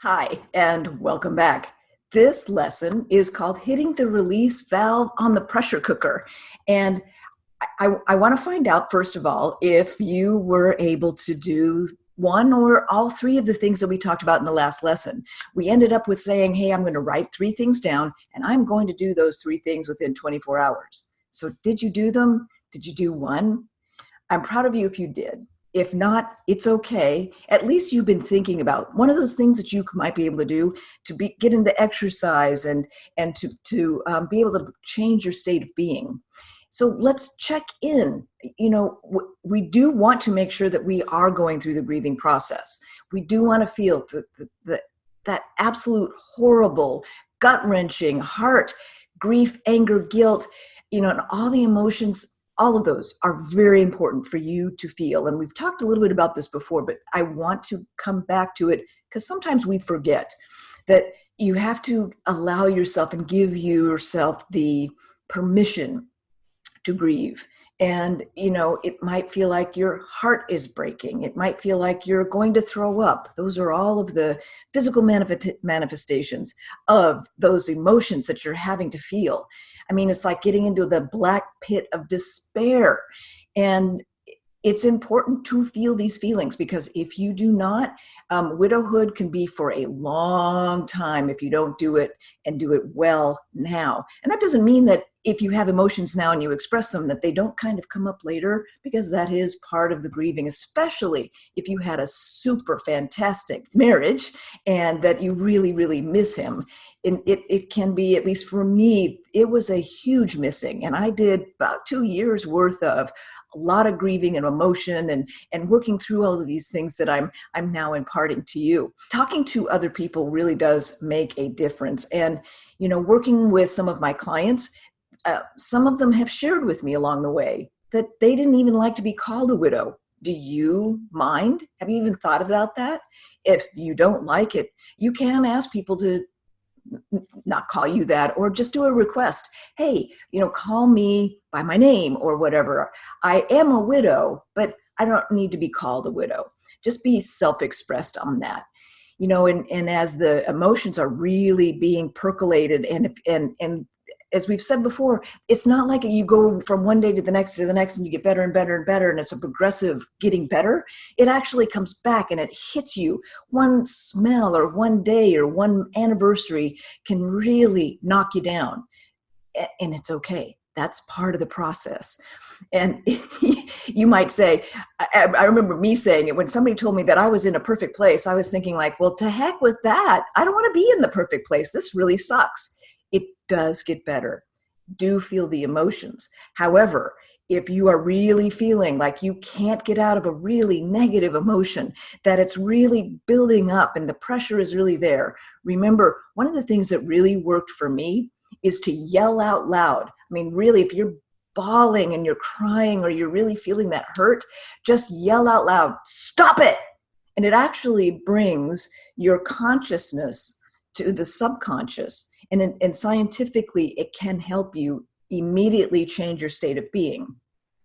Hi, and welcome back. This lesson is called Hitting the Release Valve on the Pressure Cooker. And I want to find out, first of all, if you were able to do one or all three of the things that we talked about in the last lesson. We ended up with saying, hey, I'm going to write three things down, and I'm going to do those three things within 24 hours. So did you do them? Did you do one? I'm proud of you if you did. If not, it's okay. At least you've been thinking about one of those things that you might be able to do to get into exercise and to be able to change your state of being. So let's check in. We do want to make sure that we are going through the grieving process. We do want to feel that absolute horrible, gut-wrenching heart, grief, anger, guilt, and all the emotions. All of those are very important for you to feel. And we've talked a little bit about this before, but I want to come back to it because sometimes we forget that you have to allow yourself and give yourself the permission to grieve. And, it might feel like your heart is breaking. It might feel like you're going to throw up. Those are all of the physical manifestations of those emotions that you're having to feel. I mean, it's like getting into the black pit of despair. And it's important to feel these feelings because if you do not, widowhood can be for a long time if you don't do it and do it well now. And that doesn't mean that if you have emotions now and you express them, that they don't kind of come up later, because that is part of the grieving, especially if you had a super fantastic marriage and that you really, really miss him. And it can be, at least for me, it was a huge missing. And I did about 2 years worth of a lot of grieving and emotion and working through all of these things that I'm now imparting to you. Talking to other people really does make a difference. And, working with some of my clients, some of them have shared with me along the way that they didn't even like to be called a widow. Do you mind? Have you even thought about that? If you don't like it, you can ask people to not call you that, or just do a request. Hey, call me by my name or whatever. I am a widow, but I don't need to be called a widow. Just be self-expressed on that. And as the emotions are really being percolated and as we've said before, it's not like you go from one day to the next and you get better and better and better and it's a progressive getting better. It actually comes back and it hits you. One smell or one day or one anniversary can really knock you down. And it's okay. That's part of the process. And you might say, I remember me saying it when somebody told me that I was in a perfect place. I was thinking like, well, to heck with that. I don't want to be in the perfect place. This really sucks. It does get better. Do feel the emotions. However, if you are really feeling like you can't get out of a really negative emotion, that it's really building up and the pressure is really there, remember, one of the things that really worked for me is to yell out loud. I mean, really, if you're bawling and you're crying or you're really feeling that hurt, just yell out loud, stop it. And it actually brings your consciousness to the subconscious. And scientifically, it can help you immediately change your state of being.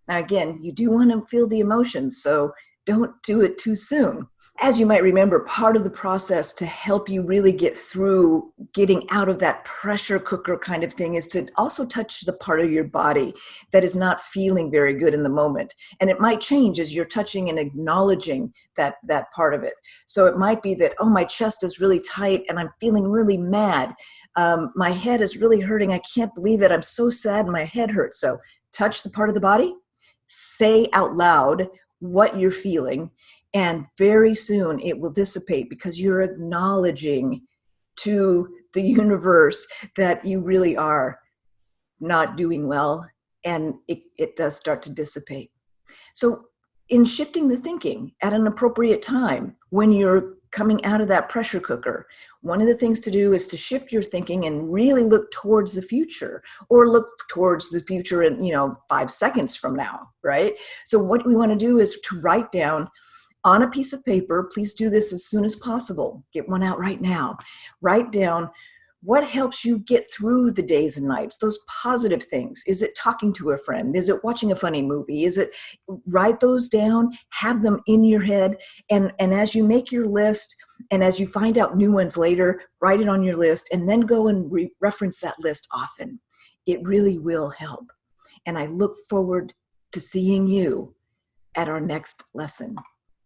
Now, again, you do want to feel the emotions, so don't do it too soon. As you might remember, part of the process to help you really get through getting out of that pressure cooker kind of thing is to also touch the part of your body that is not feeling very good in the moment. And it might change as you're touching and acknowledging that part of it. So it might be that, oh, my chest is really tight and I'm feeling really mad. My head is really hurting. I can't believe it. I'm so sad and my head hurts. So touch the part of the body, say out loud what you're feeling, and very soon it will dissipate because you're acknowledging to the universe that you really are not doing well, and it does start to dissipate. So in shifting the thinking at an appropriate time, when you're coming out of that pressure cooker, one of the things to do is to shift your thinking and really look towards the future, or look towards the future in 5 seconds from now, right? So what we want to do is to write down on a piece of paper. Please do this as soon as possible. Get one out right now. Write down What helps you get through the days and nights, those positive things? Is it talking to a friend? Is it watching a funny movie? Is it write those down, have them in your head, and as you make your list, and as you find out new ones later, write it on your list, and then go and reference that list often. It really will help. And I look forward to seeing you at our next lesson.